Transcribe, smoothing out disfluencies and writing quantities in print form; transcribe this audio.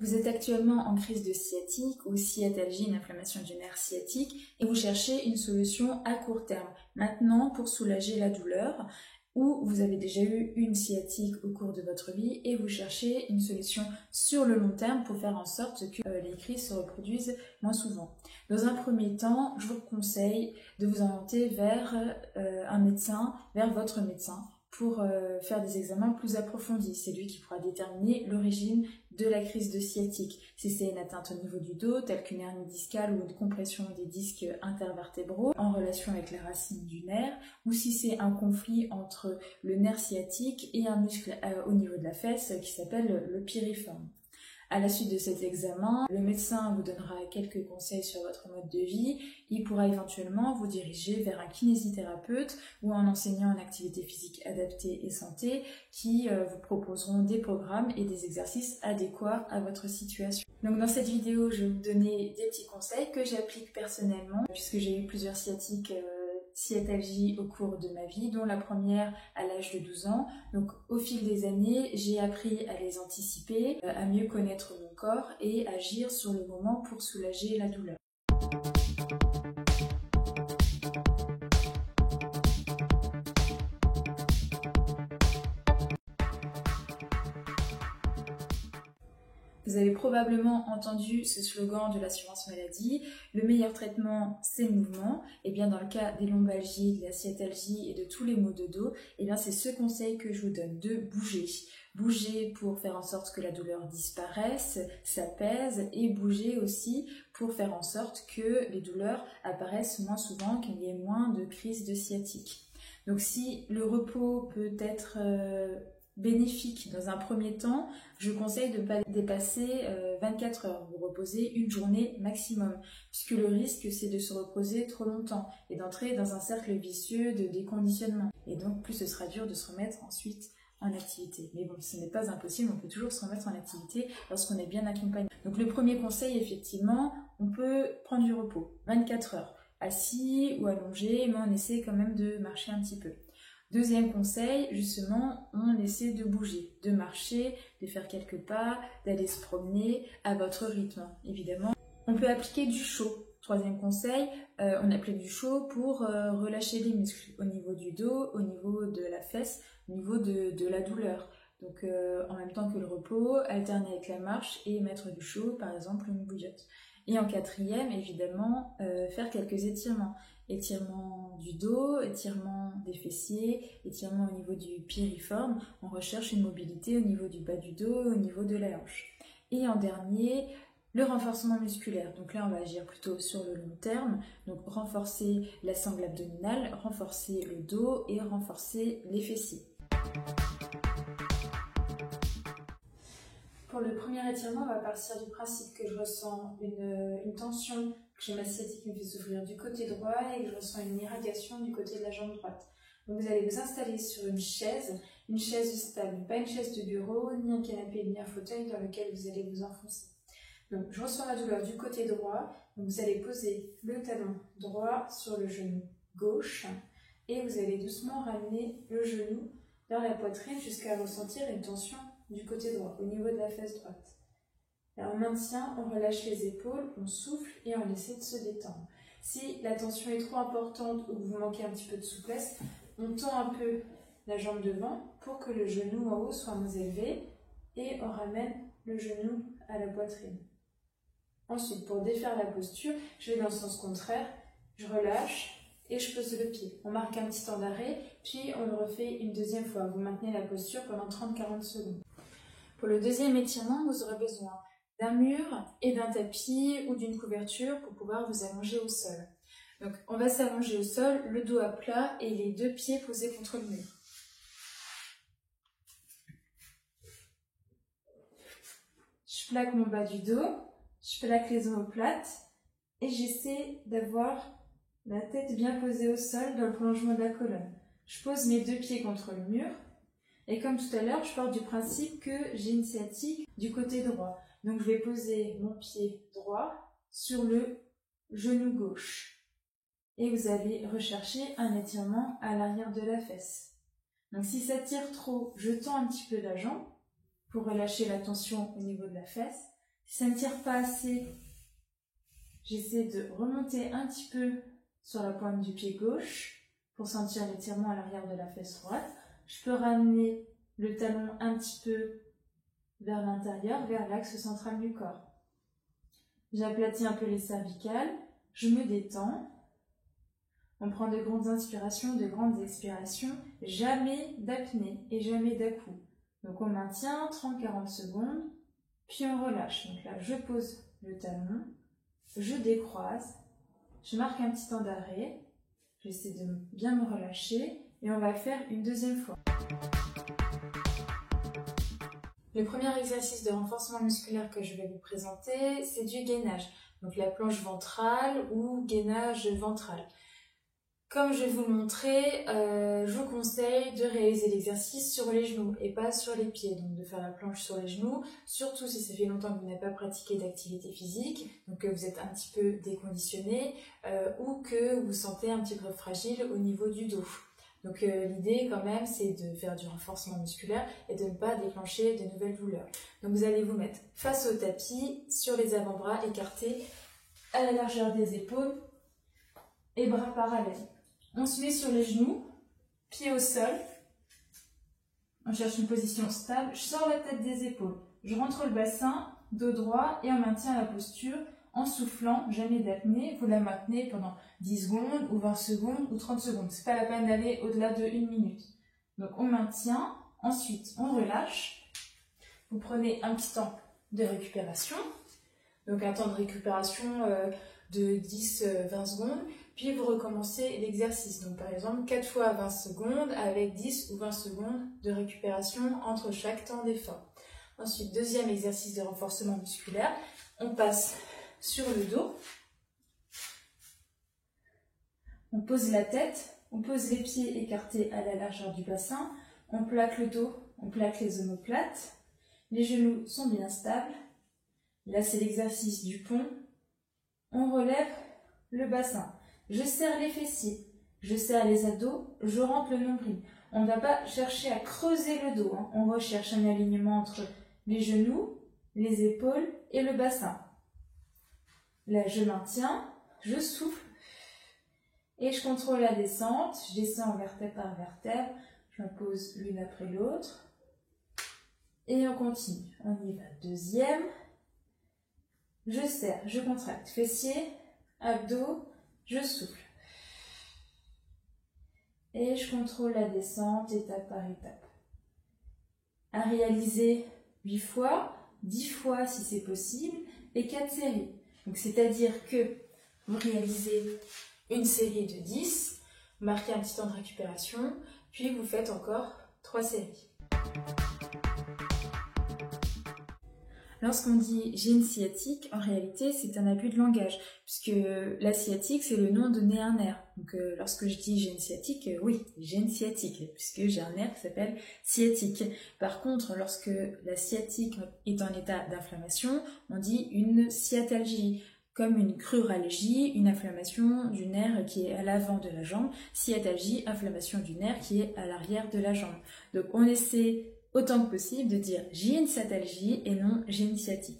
Vous êtes actuellement en crise de sciatique ou sciatalgie, une inflammation du nerf sciatique, et vous cherchez une solution à court terme, maintenant pour soulager la douleur, ou vous avez déjà eu une sciatique au cours de votre vie et vous cherchez une solution sur le long terme pour faire en sorte que les crises se reproduisent moins souvent. Dans un premier temps, je vous conseille de vous orienter vers un médecin, vers votre médecin, pour faire des examens plus approfondis. C'est lui qui pourra déterminer l'origine de la crise de sciatique. Si c'est une atteinte au niveau du dos, telle qu'une hernie discale ou une compression des disques intervertébraux en relation avec la racine du nerf, ou si c'est un conflit entre le nerf sciatique et un muscle au niveau de la fesse qui s'appelle le piriforme. À la suite de cet examen, le médecin vous donnera quelques conseils sur votre mode de vie. Il pourra éventuellement vous diriger vers un kinésithérapeute ou un enseignant en activité physique adaptée et santé qui vous proposeront des programmes et des exercices adéquats à votre situation. Donc dans cette vidéo, je vais vous donner des petits conseils que j'applique personnellement puisque j'ai eu plusieurs sciatalgie au cours de ma vie, dont la première à l'âge de 12 ans. Donc au fil des années, j'ai appris à les anticiper, à mieux connaître mon corps et agir sur le moment pour soulager la douleur. Vous avez probablement entendu ce slogan de l'assurance maladie, le meilleur traitement c'est le mouvement. Et bien dans le cas des lombalgies, de la sciatalgie et de tous les maux de dos, et bien c'est ce conseil que je vous donne, de bouger. Bouger pour faire en sorte que la douleur disparaisse, s'apaise, et bouger aussi pour faire en sorte que les douleurs apparaissent moins souvent, qu'il y ait moins de crises de sciatique. Donc si le repos peut être bénéfique dans un premier temps, je conseille de ne pas dépasser 24 heures. Vous reposez une journée maximum, puisque le risque c'est de se reposer trop longtemps et d'entrer dans un cercle vicieux de déconditionnement. Et donc plus ce sera dur de se remettre ensuite en activité. Mais bon, ce n'est pas impossible, on peut toujours se remettre en activité lorsqu'on est bien accompagné. Donc le premier conseil, effectivement, on peut prendre du repos, 24 heures, assis ou allongé, mais on essaie quand même de marcher un petit peu. Deuxième conseil, justement, on essaie de bouger, de marcher, de faire quelques pas, d'aller se promener à votre rythme, évidemment. On peut appliquer du chaud. Troisième conseil, on applique du chaud pour relâcher les muscles au niveau du dos, au niveau de la fesse, au niveau de la douleur. Donc en même temps que le repos, alterner avec la marche et mettre du chaud, par exemple une bouillotte. Et en quatrième, évidemment, faire quelques étirements. Étirement du dos, étirement des fessiers, étirement au niveau du piriforme. On recherche une mobilité au niveau du bas du dos, au niveau de la hanche. Et en dernier, le renforcement musculaire. Donc là, on va agir plutôt sur le long terme. Donc renforcer la sangle abdominale, renforcer le dos et renforcer les fessiers. Pour le premier étirement, on va partir du principe que je ressens une tension, que j'ai ma sciatique qui me fait souffrir du côté droit et que je ressens une irradiation du côté de la jambe droite. Donc vous allez vous installer sur une chaise stable, pas une chaise de bureau, ni un canapé, ni un fauteuil dans lequel vous allez vous enfoncer. Donc je ressens la douleur du côté droit, donc vous allez poser le talon droit sur le genou gauche et vous allez doucement ramener le genou vers la poitrine jusqu'à ressentir une tension du côté droit, au niveau de la fesse droite. Là, on maintient, on relâche les épaules, on souffle et on essaie de se détendre. Si la tension est trop importante ou que vous manquez un petit peu de souplesse, on tend un peu la jambe devant pour que le genou en haut soit moins élevé et on ramène le genou à la poitrine. Ensuite, pour défaire la posture, je vais dans le sens contraire, je relâche et je pose le pied. On marque un petit temps d'arrêt, puis on le refait une deuxième fois. Vous maintenez la posture pendant 30-40 secondes. Pour le deuxième étirement, vous aurez besoin d'un mur et d'un tapis ou d'une couverture pour pouvoir vous allonger au sol. Donc on va s'allonger au sol, le dos à plat et les deux pieds posés contre le mur. Je plaque mon bas du dos, je plaque les omoplates et j'essaie d'avoir la tête bien posée au sol dans le prolongement de la colonne. Je pose mes deux pieds contre le mur. Et comme tout à l'heure, je pars du principe que j'ai une sciatique du côté droit. Donc je vais poser mon pied droit sur le genou gauche. Et vous allez rechercher un étirement à l'arrière de la fesse. Donc si ça tire trop, je tends un petit peu la jambe pour relâcher la tension au niveau de la fesse. Si ça ne tire pas assez, j'essaie de remonter un petit peu sur la pointe du pied gauche pour sentir l'étirement à l'arrière de la fesse droite. Je peux ramener le talon un petit peu vers l'intérieur, vers l'axe central du corps. J'aplatis un peu les cervicales, je me détends. On prend de grandes inspirations, de grandes expirations, jamais d'apnée et jamais d'à-coups. Donc on maintient 30-40 secondes, puis on relâche. Donc là, je pose le talon, je décroise, je marque un petit temps d'arrêt, j'essaie de bien me relâcher et on va faire une deuxième fois. Le premier exercice de renforcement musculaire que je vais vous présenter, c'est du gainage. Donc la planche ventrale ou gainage ventral. Comme je vais vous le montrer, je vous conseille de réaliser l'exercice sur les genoux et pas sur les pieds. Donc de faire la planche sur les genoux, surtout si ça fait longtemps que vous n'avez pas pratiqué d'activité physique, donc que vous êtes un petit peu déconditionné ou que vous sentez un petit peu fragile au niveau du dos. Donc l'idée quand même c'est de faire du renforcement musculaire et de ne pas déclencher de nouvelles douleurs. Donc vous allez vous mettre face au tapis, sur les avant-bras écartés à la largeur des épaules et bras parallèles. On se met sur les genoux, pieds au sol, on cherche une position stable, je sors la tête des épaules, je rentre le bassin, dos droit et on maintient la posture en soufflant, jamais d'apnée, vous la maintenez pendant 10 secondes ou 20 secondes ou 30 secondes, c'est pas la peine d'aller au-delà de 1 minute. Donc on maintient, ensuite on relâche, vous prenez un petit temps de récupération, donc un temps de récupération de 10-20 secondes, puis vous recommencez l'exercice. Donc par exemple 4 fois 20 secondes avec 10 ou 20 secondes de récupération entre chaque temps d'effort. Ensuite, deuxième exercice de renforcement musculaire, on passe sur le dos, on pose la tête, on pose les pieds écartés à la largeur du bassin, on plaque le dos, on plaque les omoplates, les genoux sont bien stables. Là c'est l'exercice du pont, on relève le bassin. Je serre les fessiers, je serre les abdos, je rentre le nombril. On ne va pas chercher à creuser le dos, hein. On recherche un alignement entre les genoux, les épaules et le bassin. Là, je maintiens, je souffle et je contrôle la descente. Je descends vertèbre par vertèbre, je me pose l'une après l'autre et on continue. On y va, deuxième. Je serre, je contracte, fessiers, abdos, je souffle. Et je contrôle la descente étape par étape. À réaliser 8 fois, 10 fois si c'est possible, et 4 séries. Donc c'est-à-dire que vous réalisez une série de 10, marquez un petit temps de récupération, puis vous faites encore 3 séries. Lorsqu'on dit j'ai une sciatique, en réalité c'est un abus de langage, puisque la sciatique c'est le nom donné à un nerf. Donc lorsque je dis j'ai une sciatique, oui, j'ai une sciatique, puisque j'ai un nerf qui s'appelle sciatique. Par contre, lorsque la sciatique est en état d'inflammation, on dit une sciatalgie, comme une cruralgie, une inflammation du nerf qui est à l'avant de la jambe, sciatalgie, inflammation du nerf qui est à l'arrière de la jambe. Donc on essaie autant que possible de dire j'ai une sciatalgie et non j'ai une sciatique.